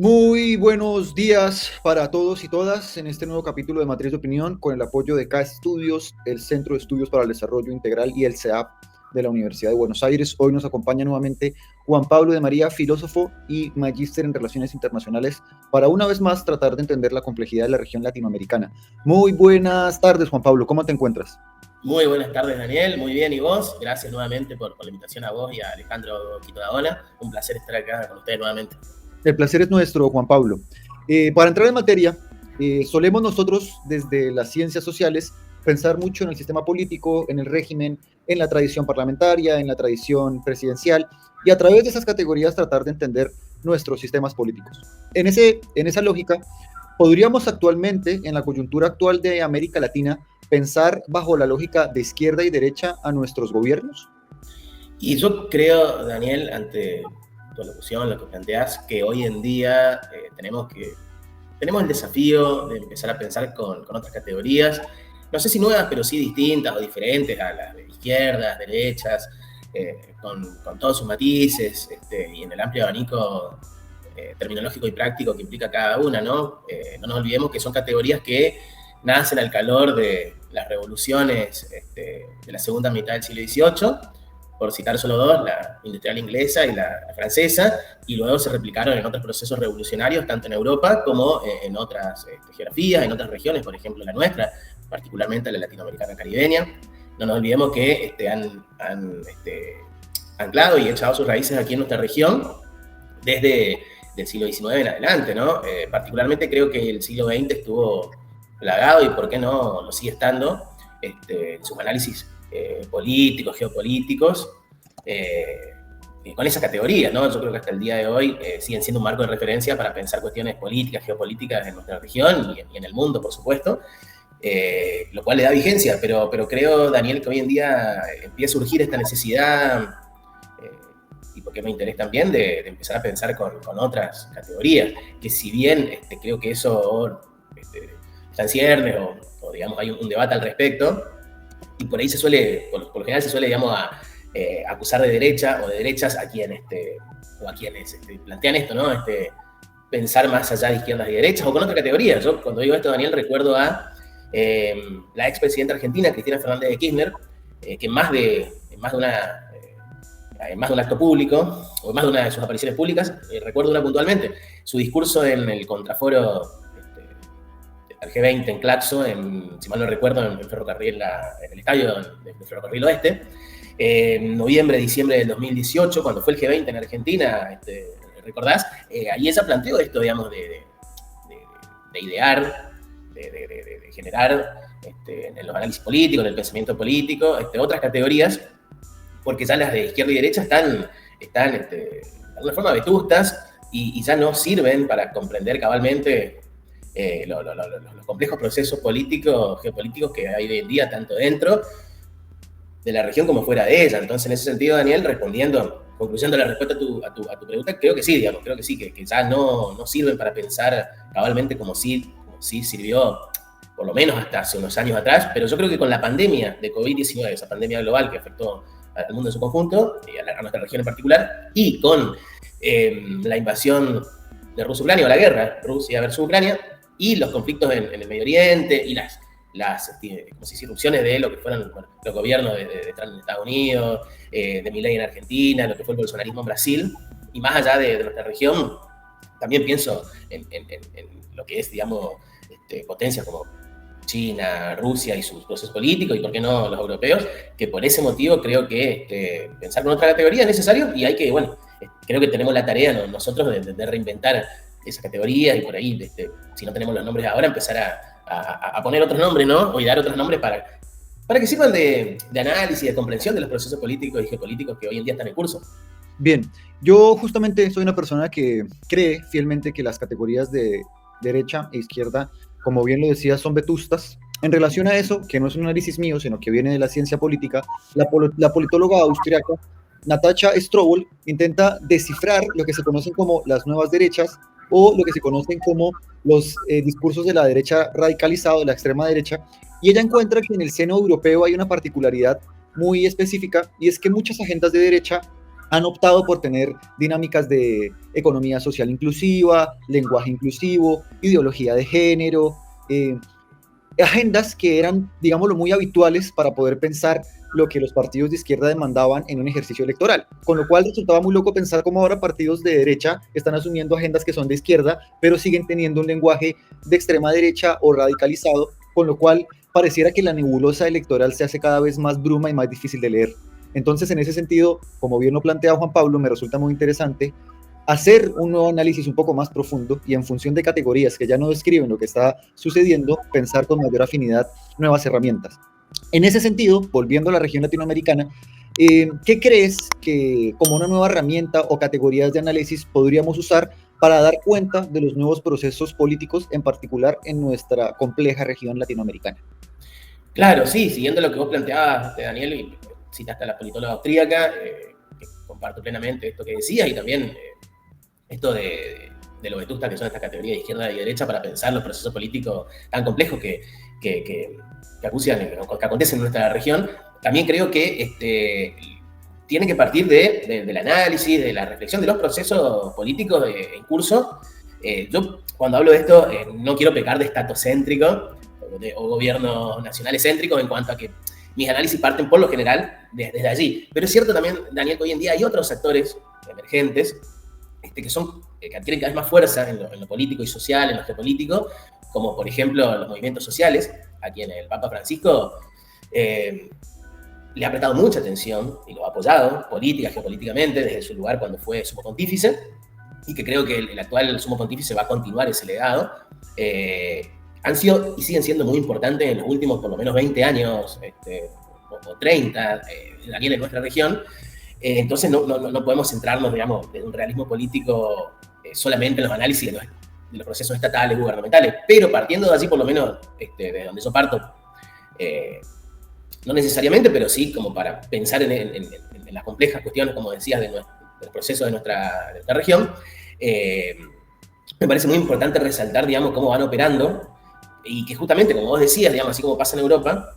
Muy buenos días para todos y todas en este nuevo capítulo de Matriz de Opinión con el apoyo de CA Estudios, el Centro de Estudios para el Desarrollo Integral y el CEAP de la Universidad de Buenos Aires. Hoy nos acompaña nuevamente Juan Pablo de María, filósofo y magíster en Relaciones Internacionales, para una vez más tratar de entender la complejidad de la región latinoamericana. Muy buenas tardes, Juan Pablo, ¿cómo te encuentras? Muy buenas tardes, Daniel. Muy bien, ¿y vos? Gracias nuevamente por la invitación a vos y a Alejandro Quito-Daona. Un placer estar acá con ustedes nuevamente. El placer es nuestro, Juan Pablo. Para entrar en materia, solemos nosotros desde las ciencias sociales pensar mucho en el sistema político, en el régimen, en la tradición parlamentaria, en la tradición presidencial, y a través de esas categorías tratar de entender nuestros sistemas políticos. En esa lógica, podríamos actualmente, en la coyuntura actual de América Latina, pensar bajo la lógica de izquierda y derecha a nuestros gobiernos. Y yo creo, Daniel, ante tu locución, lo que planteás, que hoy en día tenemos el desafío de empezar a pensar con otras categorías, no sé si nuevas, pero sí distintas o diferentes a las de izquierdas, derechas, con todos sus matices y en el amplio abanico terminológico y práctico que implica cada una, ¿no? No nos olvidemos que son categorías que nacen al calor de las revoluciones de la segunda mitad del siglo XVIII, por citar solo dos, la industrial inglesa y la francesa, y luego se replicaron en otros procesos revolucionarios, tanto en Europa como en otras geografías, en otras regiones, por ejemplo la nuestra, particularmente la latinoamericana caribeña. No nos olvidemos que han anclado y echado sus raíces aquí en nuestra región desde el siglo XIX en adelante, ¿no? Particularmente creo que el siglo XX estuvo plagado, y por qué no lo sigue estando, en sus análisis políticos, geopolíticos, con esa categoría, ¿no? Yo creo que hasta el día de hoy siguen siendo un marco de referencia para pensar cuestiones políticas, geopolíticas en nuestra región y en el mundo, por supuesto, lo cual le da vigencia, pero creo, Daniel, que hoy en día empieza a surgir esta necesidad, y porque me interesa también, de empezar a pensar con otras categorías, que si bien creo que eso está en ciernes o digamos, hay un debate al respecto, y por ahí se suele, por lo general se suele, digamos, acusar de derecha o de derechas a quienes plantean esto, ¿no? Pensar más allá de izquierdas y derechas o con otra categoría. Yo cuando digo esto, Daniel, recuerdo a la expresidenta argentina, Cristina Fernández de Kirchner, que en más de un acto público, o en más de una de sus apariciones públicas, recuerdo una puntualmente, su discurso en el contraforo al G20 en Claxo, si mal no recuerdo, en Ferrocarril, en el estadio de Ferrocarril Oeste, en noviembre, diciembre del 2018, cuando fue el G20 en Argentina, ¿recordás? Ahí ella planteó esto, digamos, de idear, de generar en los análisis políticos, en el pensamiento político, otras categorías, porque ya las de izquierda y derecha están de alguna forma vetustas y ya no sirven para comprender cabalmente los complejos procesos políticos, geopolíticos que hay hoy en día, tanto dentro de la región como fuera de ella. Entonces, en ese sentido, Daniel, concluyendo la respuesta a tu pregunta, creo que sí, digamos, creo que sí, que ya no sirven para pensar cabalmente como sí sirvió, por lo menos hasta hace unos años atrás, pero yo creo que con la pandemia de COVID-19, esa pandemia global que afectó al mundo en su conjunto, y a nuestra región en particular, y con la invasión de Rusia-Ucrania, o la guerra Rusia versus Ucrania, y los conflictos en el Medio Oriente, y las irrupciones de lo que fueron los gobiernos de Trump en Estados Unidos, de Milei en Argentina, lo que fue el bolsonarismo en Brasil, y más allá de nuestra región, también pienso en lo que es, digamos, potencias como China, Rusia y sus procesos políticos, y por qué no los europeos, que por ese motivo creo que pensar con otra categoría es necesario, y hay que, bueno, creo que tenemos la tarea nosotros de reinventar esa categoría, y por ahí, si no tenemos los nombres ahora, empezar a poner otros nombres, ¿no? O dar otros nombres para que sirvan de análisis, de comprensión de los procesos políticos y geopolíticos que hoy en día están en curso. Bien, yo justamente soy una persona que cree fielmente que las categorías de derecha e izquierda, como bien lo decía, son vetustas. En relación a eso, que no es un análisis mío, sino que viene de la ciencia política, la politóloga austriaca Natascha Strobel intenta descifrar lo que se conocen como las nuevas derechas o lo que se conocen como los discursos de la derecha radicalizada, de la extrema derecha, y ella encuentra que en el seno europeo hay una particularidad muy específica, y es que muchas agendas de derecha han optado por tener dinámicas de economía social inclusiva, lenguaje inclusivo, ideología de género, agendas que eran, digámoslo, muy habituales para poder pensar lo que los partidos de izquierda demandaban en un ejercicio electoral. Con lo cual resultaba muy loco pensar cómo ahora partidos de derecha están asumiendo agendas que son de izquierda, pero siguen teniendo un lenguaje de extrema derecha o radicalizado, con lo cual pareciera que la nebulosa electoral se hace cada vez más bruma y más difícil de leer. Entonces, en ese sentido, como bien lo plantea Juan Pablo, me resulta muy interesante hacer un nuevo análisis un poco más profundo y en función de categorías que ya no describen lo que está sucediendo, pensar con mayor afinidad nuevas herramientas. En ese sentido, volviendo a la región latinoamericana, ¿qué crees que como una nueva herramienta o categorías de análisis podríamos usar para dar cuenta de los nuevos procesos políticos, en particular en nuestra compleja región latinoamericana? Claro, sí, siguiendo lo que vos planteabas, Daniel, y citaste a la politóloga austríaca, que comparto plenamente esto que decías, y también esto de lo vetusta que son estas categorías de izquierda y derecha para pensar los procesos políticos tan complejos que acontecen en nuestra región. También creo que tiene que partir del análisis, de la reflexión de los procesos políticos en curso. Yo, cuando hablo de esto, no quiero pecar de estatocéntrico o gobiernos nacionales céntricos en cuanto a que mis análisis parten por lo general desde allí. Pero es cierto también, Daniel, que hoy en día hay otros actores emergentes que adquieren cada vez más fuerza en lo político y social, en lo geopolítico, como por ejemplo los movimientos sociales, a quien el Papa Francisco le ha prestado mucha atención y lo ha apoyado geopolíticamente, desde su lugar cuando fue sumo pontífice, y que creo que el actual sumo pontífice va a continuar ese legado. Han sido y siguen siendo muy importantes en los últimos por lo menos 20 años o 30, Daniel, en nuestra región. Entonces no podemos centrarnos, digamos, en un realismo político solamente en los análisis de los procesos estatales, gubernamentales, pero partiendo de allí, por lo menos, de donde yo parto, no necesariamente, pero sí como para pensar en las complejas cuestiones, como decías, del proceso de nuestra región, me parece muy importante resaltar, digamos, cómo van operando y que justamente, como vos decías, digamos, así como pasa en Europa,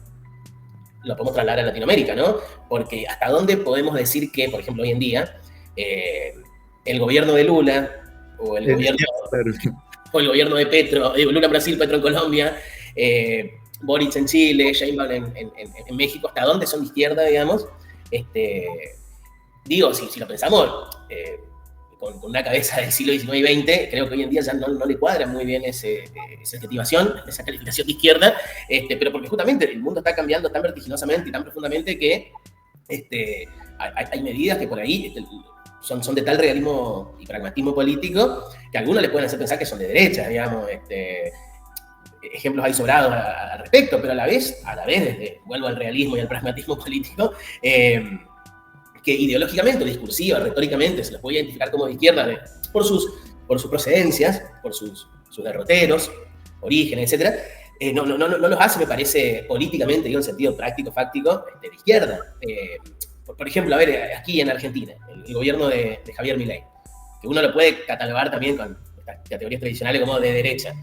lo podemos trasladar a Latinoamérica, ¿no? Porque hasta dónde podemos decir que, por ejemplo, hoy en día, el gobierno de Lula o el gobierno de Petro, Lula en Brasil, Petro en Colombia, Boric en Chile, Sheinbaum en México, hasta dónde son de izquierda, digamos. Digo, si lo pensamos con una cabeza del siglo XIX y XX, creo que hoy en día ya no le cuadra muy bien esa adjetivación, esa calificación de izquierda, pero porque justamente el mundo está cambiando tan vertiginosamente y tan profundamente que hay medidas que por ahí son de tal realismo y pragmatismo político que a algunos le pueden hacer pensar que son de derecha, digamos. Ejemplos hay sobrados al respecto, pero a la vez, vuelvo al realismo y al pragmatismo político, que ideológicamente, discursiva, retóricamente, se los puede identificar como de izquierda por sus procedencias, por sus derroteros, orígenes, etc. No los hace, me parece, políticamente, digo, en sentido práctico, fáctico, de izquierda. Por ejemplo, a ver, aquí en Argentina, el gobierno de Javier Milei, que uno lo puede catalogar también con estas categorías tradicionales como de derecha.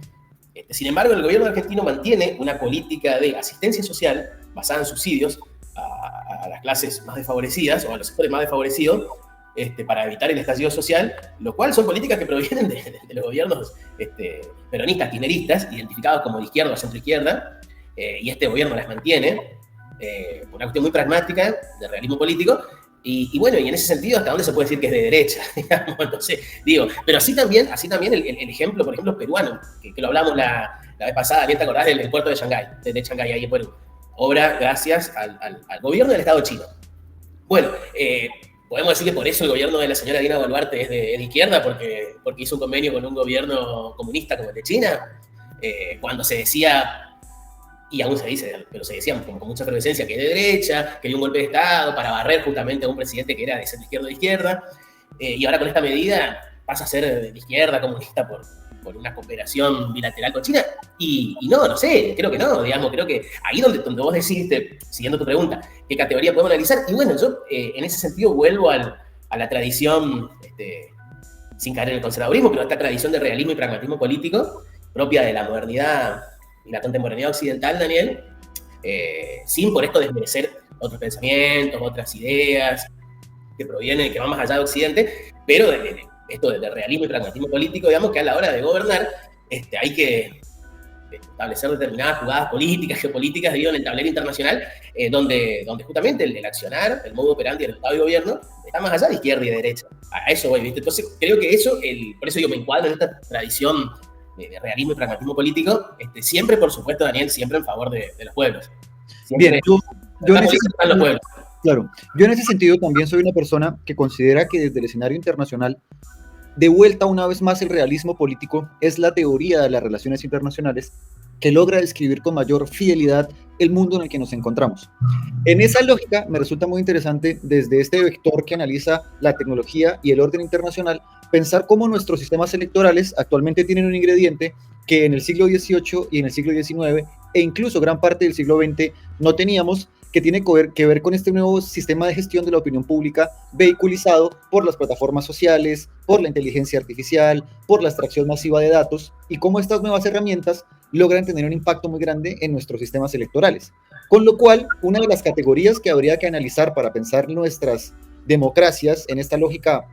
Sin embargo, el gobierno argentino mantiene una política de asistencia social basada en subsidios a las clases más desfavorecidas o a los sectores más desfavorecidos para evitar el estallido social, lo cual son políticas que provienen de los gobiernos peronistas, kirchneristas, identificados como de izquierda o centroizquierda, y este gobierno las mantiene por una cuestión muy pragmática de realismo político. Y bueno, y en ese sentido, ¿hasta dónde se puede decir que es de derecha? Digamos, entonces, digo, pero así también el ejemplo, por ejemplo, peruano, que lo hablamos la vez pasada, ¿bien te acordás del puerto de Shanghái, de Shanghái, ahí en Perú? Obra gracias al gobierno del Estado chino. Bueno, podemos decir que por eso el gobierno de la señora Dina Boluarte es de izquierda, porque hizo un convenio con un gobierno comunista como el de China, cuando se decía, y aún se dice, pero se decía con mucha efervescencia que es de derecha, que hay un golpe de Estado para barrer justamente a un presidente que era de centro izquierda, y ahora con esta medida pasa a ser de izquierda, comunista, por una cooperación bilateral con China, y no sé, creo que no, digamos, creo que ahí donde vos decís, siguiendo tu pregunta, qué categoría podemos analizar, y bueno, yo en ese sentido vuelvo a la tradición, sin caer en el conservadurismo, pero esta tradición de realismo y pragmatismo político, propia de la modernidad y la contemporaneidad occidental, Daniel, sin por esto desmerecer otros pensamientos, otras ideas, que proviene, que va más allá de Occidente, pero esto de realismo y pragmatismo político, digamos, que a la hora de gobernar hay que establecer determinadas jugadas políticas, geopolíticas, digo, en el tablero internacional, donde justamente el accionar, el modo operandi del Estado y gobierno, está más allá de izquierda y de derecha. A eso voy, ¿viste? Entonces, creo que eso, por eso yo me encuadro en esta tradición de realismo y pragmatismo político, siempre, por supuesto, Daniel, siempre en favor de los pueblos. Siempre Bien, yo en ese sentido, claro, yo en ese sentido también soy una persona que considera que desde el escenario internacional, de vuelta una vez más el realismo político es la teoría de las relaciones internacionales que logra describir con mayor fidelidad el mundo en el que nos encontramos. En esa lógica me resulta muy interesante desde este vector que analiza la tecnología y el orden internacional, pensar cómo nuestros sistemas electorales actualmente tienen un ingrediente que en el siglo XVIII y en el siglo XIX e incluso gran parte del siglo XX no teníamos, que tiene que ver con este nuevo sistema de gestión de la opinión pública vehiculizado por las plataformas sociales, por la inteligencia artificial, por la extracción masiva de datos y cómo estas nuevas herramientas logran tener un impacto muy grande en nuestros sistemas electorales. Con lo cual, una de las categorías que habría que analizar para pensar nuestras democracias en esta lógica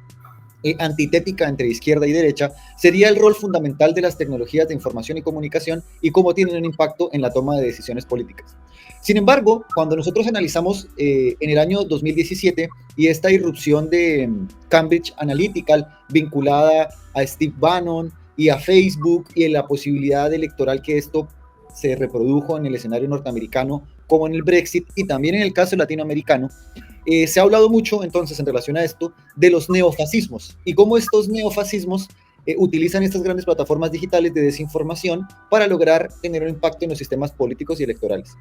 antitética entre izquierda y derecha sería el rol fundamental de las tecnologías de información y comunicación y cómo tienen un impacto en la toma de decisiones políticas. Sin embargo, cuando nosotros analizamos en el año 2017 y esta irrupción de Cambridge Analytica vinculada a Steve Bannon y a Facebook y en la posibilidad electoral que esto se reprodujo en el escenario norteamericano como en el Brexit y también en el caso latinoamericano, se ha hablado mucho entonces en relación a esto de los neofascismos y cómo estos neofascismos utilizan estas grandes plataformas digitales de desinformación para lograr tener un impacto en los sistemas políticos y electorales.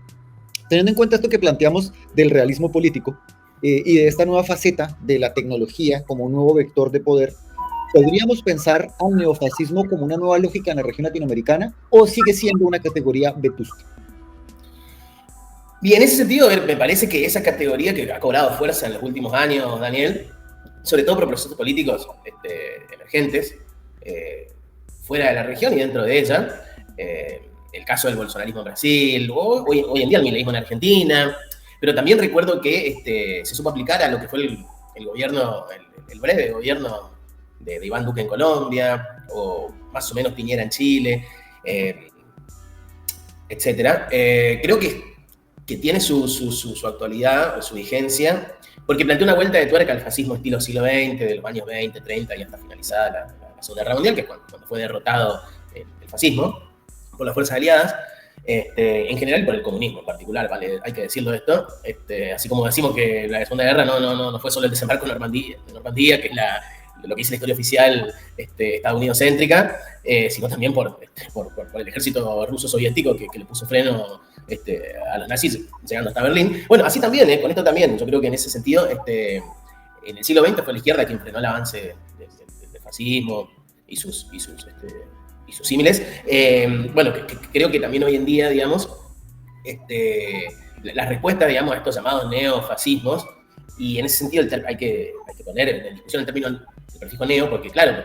Teniendo en cuenta esto que planteamos del realismo político y de esta nueva faceta de la tecnología como un nuevo vector de poder, ¿podríamos pensar al neofascismo como una nueva lógica en la región latinoamericana o sigue siendo una categoría vetusta? Bien, en ese sentido, me parece que esa categoría que ha cobrado fuerza en los últimos años, Daniel, sobre todo por procesos políticos emergentes, fuera de la región y dentro de ella, el caso del bolsonarismo en Brasil, o hoy en día el mileísmo en Argentina, pero también recuerdo que se supo aplicar a lo que fue el gobierno, el breve gobierno de Iván Duque en Colombia, o más o menos Piñera en Chile, etc. Creo que tiene su actualidad o su vigencia, porque plantea una vuelta de tuerca al fascismo estilo siglo XX, de los años 20, 30 y hasta finalizada la Segunda Guerra Mundial, que es cuando fue derrotado el fascismo por las fuerzas aliadas, en general y por el comunismo en particular, ¿vale? Hay que decirlo esto, así como decimos que la Segunda Guerra no fue solo el desembarco en Normandía, que es lo que dice la historia oficial estadounidense-céntrica, sino también por el ejército ruso-soviético que le puso freno a los nazis llegando hasta Berlín. Bueno, así también, con esto también, yo creo que en ese sentido, en el siglo XX fue la izquierda quien frenó el avance del fascismo y sus símiles. Bueno, creo que también hoy en día, digamos, las respuestas, digamos, a estos llamados neofascismos, y en ese sentido hay que poner en discusión el término, el prefijo neo, porque claro,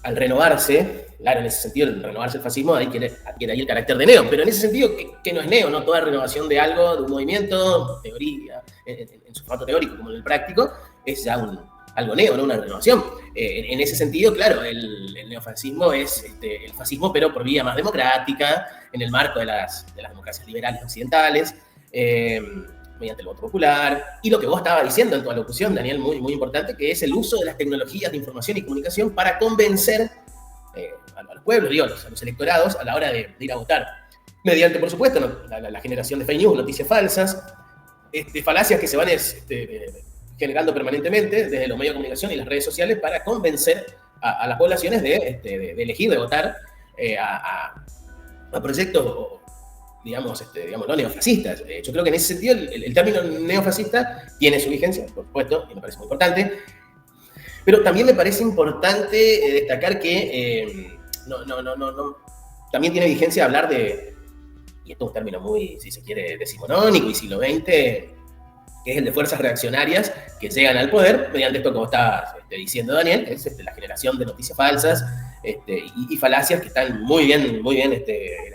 al renovarse, claro, en ese sentido, al renovarse el fascismo, adquiere ahí el carácter de neo, pero en ese sentido, que no es neo, ¿no? Toda renovación de algo, de un movimiento, teoría, en su formato teórico como en el práctico, es ya algo neo, ¿no? Una renovación. En ese sentido, claro, el neofascismo es el fascismo, pero por vía más democrática, en el marco de las democracias liberales occidentales, mediante el voto popular, y lo que vos estabas diciendo en tu alocución, Daniel, muy, muy importante, que es el uso de las tecnologías de información y comunicación para convencer a los pueblos, digo, a los electorados, a la hora de ir a votar. Mediante, por supuesto, la generación de fake news, noticias falsas, falacias que se van generando permanentemente desde los medios de comunicación y las redes sociales para convencer a las poblaciones de elegir, de votar a proyectos, digamos, no neofascistas. Yo creo que en ese sentido el término neofascista tiene su vigencia, por supuesto, y me parece muy importante, pero también me parece importante destacar que también tiene vigencia hablar de, y esto es un término muy, si se quiere, decimonónico y siglo XX, que es el de fuerzas reaccionarias que llegan al poder mediante esto que vos estabas diciendo, Daniel, que es la generación de noticias falsas y falacias que están muy bien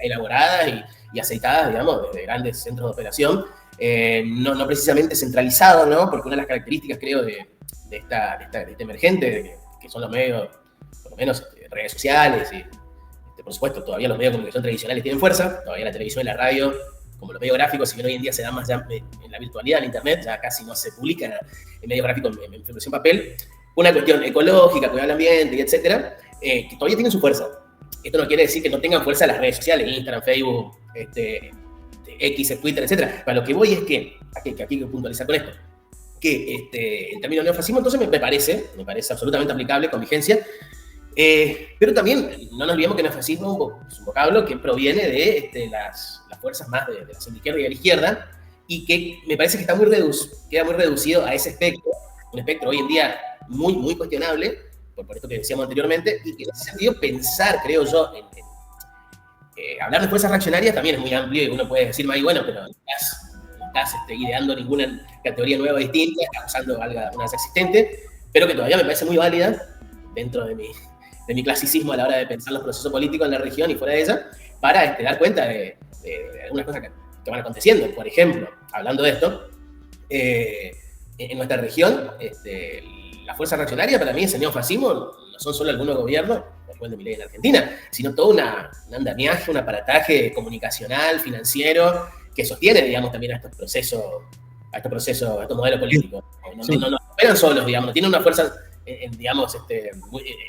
elaboradas y aceitadas, digamos, desde grandes centros de operación, no precisamente centralizado, ¿no? Porque una de las características, creo, de este emergente, que son los medios, por lo menos redes sociales, y por supuesto todavía los medios de comunicación tradicionales tienen fuerza, todavía la televisión y la radio, como los medios gráficos, si bien hoy en día se da más ya en la virtualidad, en internet, ya casi no se publican en medios gráficos en versión papel, una cuestión ecológica, cuidar el ambiente, y etcétera, que todavía tienen su fuerza. Esto no quiere decir que no tengan fuerza las redes sociales, Instagram, Facebook, X, Twitter, etcétera. Para lo que voy es que, aquí hay que puntualizar con esto, que el término neofascismo entonces me parece absolutamente aplicable, con vigencia, pero también no nos olvidemos que neofascismo es un vocablo que proviene de las fuerzas más de la centroizquierda y de la izquierda, y que me parece que queda muy reducido a ese espectro, un espectro hoy en día muy, muy cuestionable, por esto que decíamos anteriormente, y que en ese sentido pensar, creo yo, hablar de fuerzas reaccionarias también es muy amplio, y uno puede decir, bueno, pero no estás ideando ninguna categoría nueva o distinta, estás usando una existente, pero que todavía me parece muy válida dentro de mi clasicismo a la hora de pensar los procesos políticos en la región y fuera de ella, para dar cuenta de algunas cosas que van aconteciendo. Por ejemplo, hablando de esto, en nuestra región, la fuerza reaccionaria para mí, ese neofascismo, no son solo algunos gobiernos, como el de Milei en Argentina, sino todo un andamiaje, un aparataje comunicacional, financiero, que sostiene, digamos, también a estos procesos, a estos modelos políticos. No operan solos, digamos, no tienen una fuerza, digamos,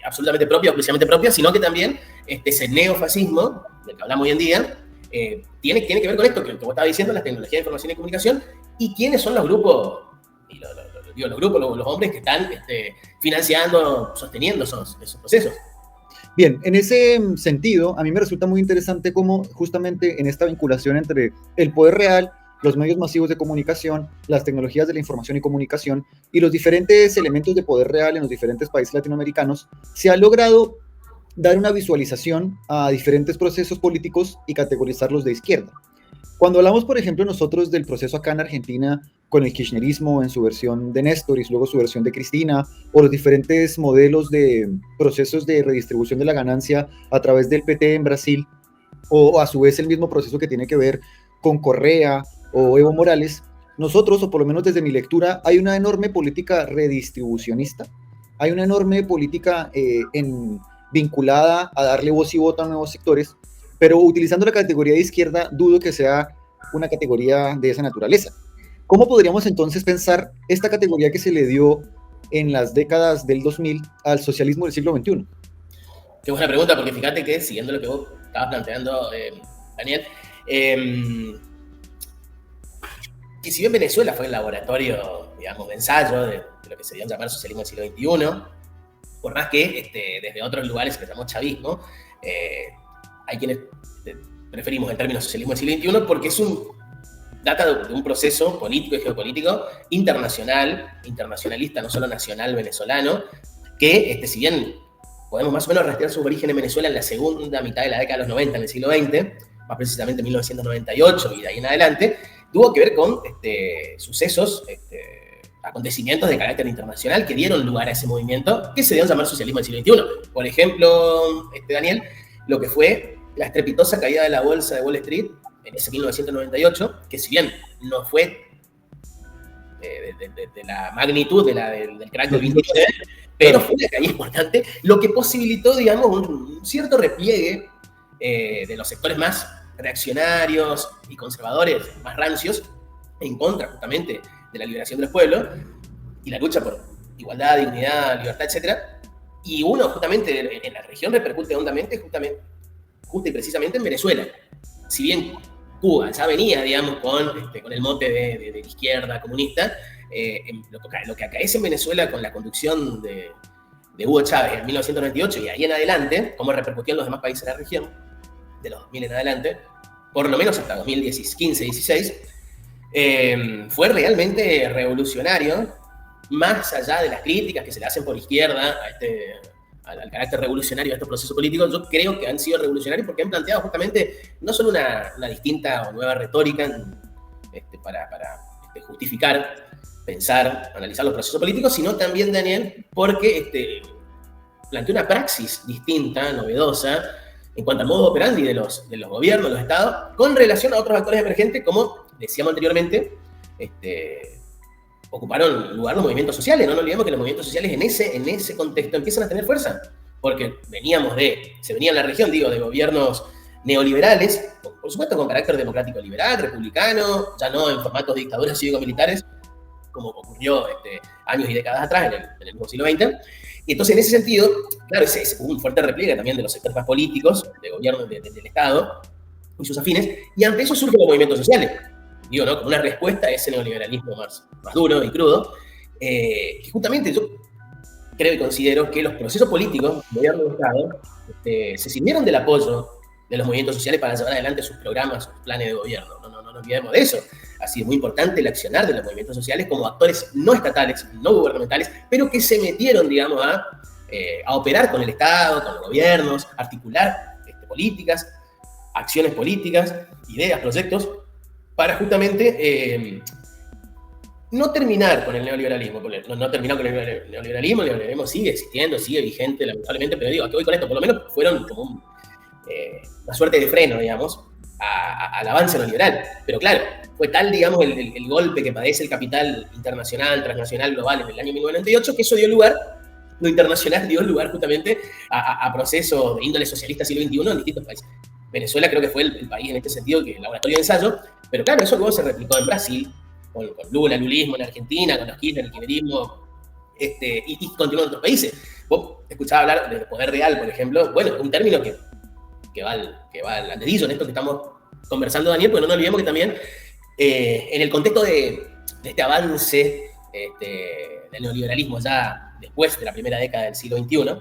absolutamente propia o exclusivamente propia, sino que también ese neofascismo, del que hablamos hoy en día, tiene que ver con esto que vos estabas diciendo, las tecnologías de información y comunicación, y quiénes son los grupos, los hombres que están financiando, sosteniendo esos procesos. Bien, en ese sentido, a mí me resulta muy interesante cómo justamente en esta vinculación entre el poder real, los medios masivos de comunicación, las tecnologías de la información y comunicación y los diferentes elementos de poder real en los diferentes países latinoamericanos, se ha logrado dar una visualización a diferentes procesos políticos y categorizarlos de izquierda. Cuando hablamos, por ejemplo, nosotros del proceso acá en Argentina con el kirchnerismo en su versión de Néstor y luego su versión de Cristina, o los diferentes modelos de procesos de redistribución de la ganancia a través del PT en Brasil, o a su vez el mismo proceso que tiene que ver con Correa o Evo Morales, nosotros, o por lo menos desde mi lectura, hay una enorme política redistribucionista, hay una enorme política vinculada a darle voz y voto a nuevos sectores, pero utilizando la categoría de izquierda, dudo que sea una categoría de esa naturaleza. ¿Cómo podríamos entonces pensar esta categoría que se le dio en las décadas del 2000 al socialismo del siglo XXI? Qué buena pregunta, porque fíjate que, siguiendo lo que vos estabas planteando, Daniel, que si bien Venezuela fue el laboratorio, digamos, de ensayo de lo que se dio a llamar socialismo del siglo XXI, por más que desde otros lugares se le llamó chavismo, hay quienes preferimos el término socialismo del siglo XXI porque data de un proceso político y geopolítico internacionalista, no solo nacional venezolano, que si bien podemos más o menos rastrear sus orígenes en Venezuela en la segunda mitad de la década de los 90, en el siglo XX, más precisamente en 1998 y de ahí en adelante, tuvo que ver con sucesos, acontecimientos de carácter internacional que dieron lugar a ese movimiento que se dio a llamar socialismo del siglo XXI. Por ejemplo, Daniel, lo que fue la estrepitosa caída de la bolsa de Wall Street en ese 1998, que si bien no fue de la magnitud del crack del 29, pero fue una caída importante, lo que posibilitó, digamos, un cierto repliegue de los sectores más reaccionarios y conservadores, más rancios, en contra justamente de la liberación de los pueblos y la lucha por igualdad, dignidad, libertad, etc. Y uno justamente en la región repercute hondamente justo y precisamente en Venezuela. Si bien Cuba ya venía, digamos, con el mote de izquierda comunista, lo que acaece en Venezuela con la conducción de Hugo Chávez en 1998 y ahí en adelante, cómo repercutió en los demás países de la región, de los 2000 en adelante, por lo menos hasta 2015-16, fue realmente revolucionario, más allá de las críticas que se le hacen por izquierda al carácter revolucionario de estos procesos políticos. Yo creo que han sido revolucionarios porque han planteado justamente no solo una distinta o nueva retórica para justificar, pensar, analizar los procesos políticos, sino también, Daniel, porque plantea una praxis distinta, novedosa, en cuanto al modo operandi de los gobiernos, de los estados, con relación a otros actores emergentes, como decíamos anteriormente, ocuparon lugar los movimientos sociales. No nos olvidemos que los movimientos sociales en ese contexto empiezan a tener fuerza, porque se venía en la región, digo, de gobiernos neoliberales, por supuesto con carácter democrático liberal, republicano, ya no en formatos de dictaduras cívico-militares, como ocurrió años y décadas atrás, en el mismo siglo XX. Y entonces, en ese sentido, claro, hubo un fuerte repliegue también de los sectores más políticos, de gobierno del Estado y sus afines, y ante eso surgen los movimientos sociales, digo, ¿no? Como una respuesta a ese neoliberalismo más duro y crudo, que justamente yo creo y considero que los procesos políticos del gobierno del Estado se sirvieron del apoyo de los movimientos sociales para llevar adelante sus programas, sus planes de gobierno. No nos olvidemos de eso. Ha sido muy importante el accionar de los movimientos sociales como actores no estatales, no gubernamentales, pero que se metieron, digamos, a operar con el Estado, con los gobiernos, articular políticas, acciones políticas, ideas, proyectos, para justamente no terminar con el neoliberalismo. No terminar con el neoliberalismo sigue existiendo, sigue vigente, lamentablemente, pero digo, que hoy con esto por lo menos fueron como una suerte de freno, digamos, al avance neoliberal. Pero claro, fue tal, digamos, el golpe que padece el capital internacional, transnacional, global en el año 1998, que eso lo internacional dio lugar justamente a procesos de índole socialista siglo XXI en distintos países. Venezuela creo que fue el país en este sentido que el laboratorio de ensayo, pero claro, eso luego se replicó en Brasil, con Lula, el lulismo en Argentina, con los Kirchner, el kirchnerismo, y continuó en otros países. Vos escuchabas hablar del poder real, por ejemplo, bueno, un término que va al dedillo en esto que estamos conversando, Daniel, porque no nos olvidemos que también en el contexto de este avance del neoliberalismo ya después de la primera década del siglo XXI,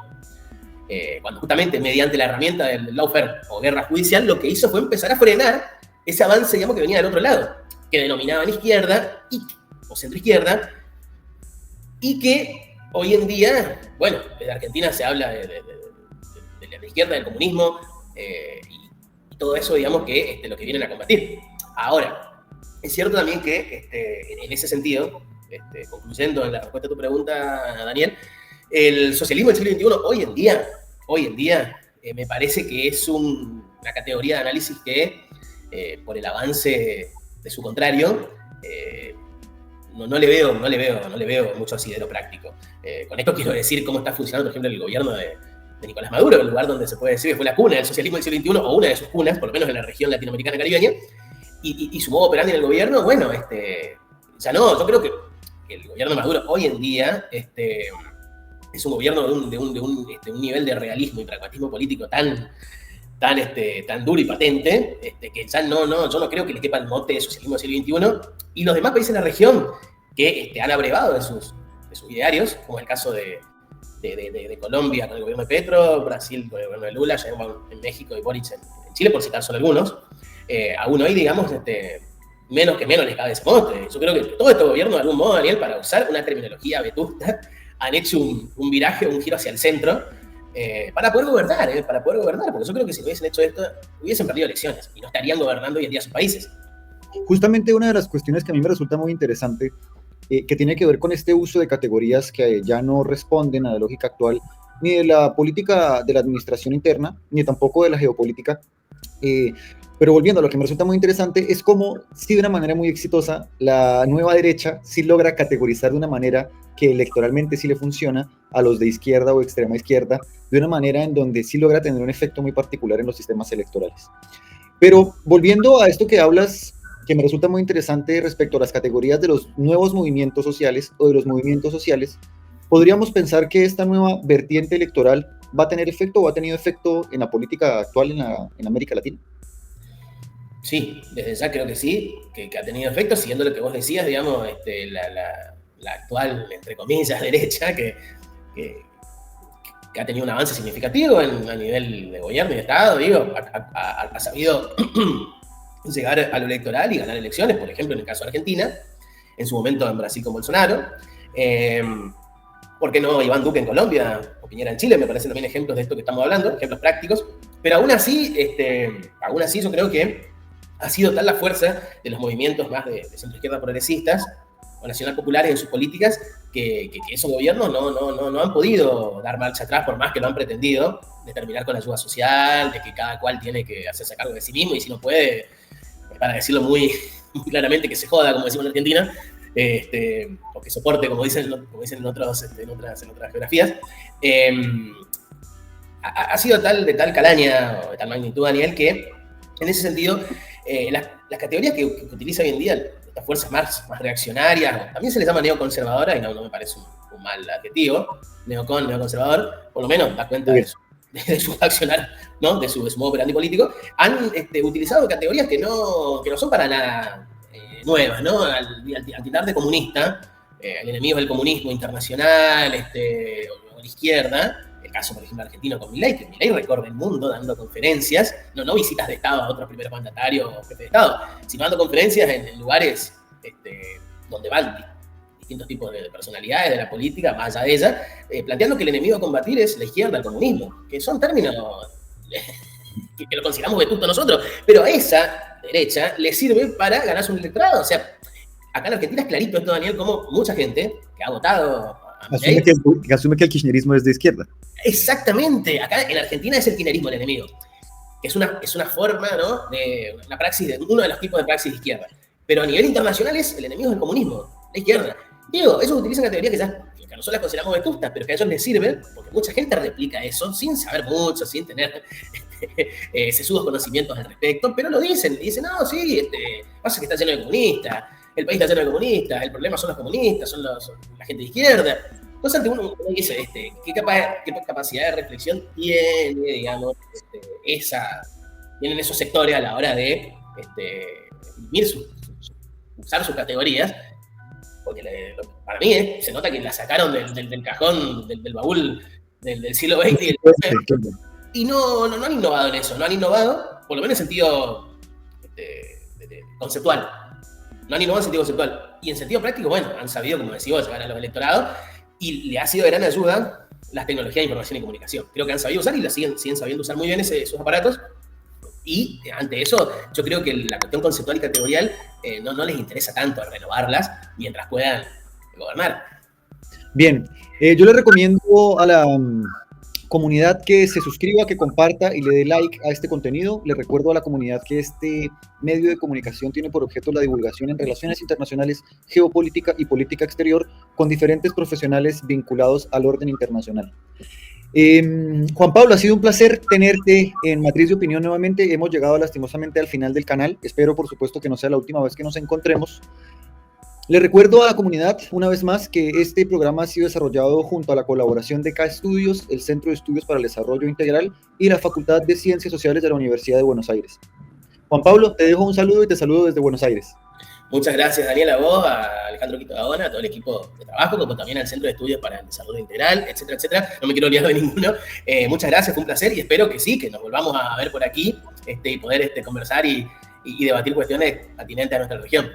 cuando justamente mediante la herramienta del lawfare o guerra judicial, lo que hizo fue empezar a frenar ese avance, digamos, que venía del otro lado, que denominaban izquierda o centroizquierda, y que hoy en día, bueno, desde Argentina se habla de la izquierda, del comunismo, y todo eso, digamos, que lo que vienen a combatir. Ahora, es cierto también que en ese sentido, concluyendo en la respuesta a tu pregunta, Daniel, el socialismo del siglo XXI hoy en día me parece que es una categoría de análisis que, por el avance de su contrario, no le veo mucho asidero práctico. Con esto quiero decir cómo está funcionando, por ejemplo, el gobierno de Nicolás Maduro, el lugar donde se puede decir que fue la cuna del socialismo del siglo XXI, o una de sus cunas, por lo menos en la región latinoamericana caribeña, y su modo operandi en el gobierno, bueno, ya no, yo creo que el gobierno de Maduro hoy en día es un gobierno de un nivel de realismo y pragmatismo político tan duro y patente, que ya yo no creo que le quepa el mote de socialismo del siglo XXI, y los demás países de la región que han abrevado de sus idearios, como el caso de Colombia con el gobierno de Petro, Brasil con el gobierno de Lula, en México y Boric en Chile, por citar solo algunos, aún hoy, digamos, menos que menos les cabe ese mote. Yo creo que todo este gobierno, de algún modo, Daniel, para usar una terminología vetusta, han hecho un viraje, un giro hacia el centro, para poder gobernar, porque yo creo que si no hubiesen hecho esto, hubiesen perdido elecciones y no estarían gobernando hoy en día sus países. Justamente una de las cuestiones que a mí me resulta muy interesante, que tiene que ver con este uso de categorías que ya no responden a la lógica actual, ni de la política de la administración interna, ni tampoco de la geopolítica, pero volviendo a lo que me resulta muy interesante, es cómo, sí, de una manera muy exitosa, la nueva derecha sí logra categorizar de una manera que electoralmente sí le funciona a los de izquierda o extrema izquierda, de una manera en donde sí logra tener un efecto muy particular en los sistemas electorales. Pero volviendo a esto que hablas, que me resulta muy interesante respecto a las categorías de los nuevos movimientos sociales o de los movimientos sociales, podríamos pensar que esta nueva vertiente electoral va a tener efecto o ha tenido efecto en la política actual en América Latina. Sí, desde ya creo que sí, que ha tenido efecto, siguiendo lo que vos decías, digamos, la actual, entre comillas, derecha, que ha tenido un avance significativo a nivel de gobierno y de Estado, digo, ha sabido llegar a lo electoral y ganar elecciones, por ejemplo, en el caso de Argentina, en su momento en Brasil con Bolsonaro, ¿por qué no Iván Duque en Colombia o Piñera en Chile? Me parecen también ejemplos de esto que estamos hablando, ejemplos prácticos, pero aún así yo creo que ha sido tal la fuerza de los movimientos más de centro-izquierda progresistas o nacional populares en sus políticas que esos gobiernos no han podido dar marcha atrás, por más que lo han pretendido, de terminar con la ayuda social, de que cada cual tiene que hacerse cargo de sí mismo y si no puede, para decirlo muy, muy claramente, que se joda, como decimos en Argentina, o que soporte, como dicen en otras geografías. Ha sido de tal calaña, o de tal magnitud, Daniel, que en ese sentido, las categorías que utiliza hoy en día estas fuerzas más reaccionarias, también se les llama neoconservadora, y no me parece un mal adjetivo, neoconservador, por lo menos da cuenta de su accionar, ¿no? de su modo operandi político, han utilizado categorías que no son para nada nuevas, ¿no? Al tildar de comunista, el enemigo del comunismo internacional, o la izquierda. El caso, por ejemplo, argentino con Milei, que Milei recorre el mundo dando conferencias, no visitas de Estado a otros primeros mandatarios o jefes de Estado, sino dando conferencias en lugares donde van distintos tipos de personalidades de la política, más allá de ella, planteando que el enemigo a combatir es la izquierda, el comunismo, que son términos que lo consideramos vetusto nosotros, pero a esa derecha le sirve para ganarse un electorado. O sea, acá en Argentina es clarito esto, Daniel, como mucha gente que ha votado asume que el kirchnerismo es de izquierda. Exactamente. Acá en Argentina es el kirchnerismo el enemigo. Es una forma, ¿no? de una praxis, uno de los tipos de praxis de izquierda. Pero a nivel internacional es el enemigo del comunismo, la izquierda. Digo, ellos utilizan categorías que nosotros las consideramos vetustas, pero que a ellos les sirven, porque mucha gente replica eso sin saber mucho, sin tener sesudos conocimientos al respecto, pero lo dicen, no, sí, pasa que está lleno de comunistas, el país está lleno de comunistas, el problema son los comunistas, son la gente de izquierda. Entonces, uno dice, ¿qué capacidad de reflexión tiene, digamos, tienen esos sectores a la hora de usar sus categorías? Porque para mí se nota que la sacaron del cajón, del baúl del siglo XX y no han innovado en eso, no han innovado, por lo menos en sentido conceptual. No han innovado en sentido conceptual. Y en sentido práctico, bueno, han sabido, como decimos, llegar a los electorados y le ha sido de gran ayuda las tecnologías de información y comunicación. Creo que han sabido usar y la siguen sabiendo usar muy bien esos aparatos. Y ante eso, yo creo que la cuestión conceptual y categorial no les interesa tanto renovarlas mientras puedan gobernar. Bien, yo le recomiendo a la comunidad que se suscriba, que comparta y le dé like a este contenido. Le recuerdo a la comunidad que este medio de comunicación tiene por objeto la divulgación en relaciones internacionales, geopolítica y política exterior con diferentes profesionales vinculados al orden internacional. Juan Pablo, ha sido un placer tenerte en Matriz de Opinión nuevamente. Hemos llegado lastimosamente al final del canal. Espero, por supuesto, que no sea la última vez que nos encontremos. Le recuerdo a la comunidad, una vez más, que este programa ha sido desarrollado junto a la colaboración de K-Estudios, el Centro de Estudios para el Desarrollo Integral y la Facultad de Ciencias Sociales de la Universidad de Buenos Aires. Juan Pablo, te dejo un saludo y te saludo desde Buenos Aires. Muchas gracias, Daniel, a vos, a Alejandro Quito Gaona, a todo el equipo de trabajo, como también al Centro de Estudios para el Desarrollo Integral, etcétera, etcétera. No me quiero olvidar de ninguno. Muchas gracias, fue un placer y espero que sí, que nos volvamos a ver por aquí y poder conversar y debatir cuestiones atinentes a nuestra región.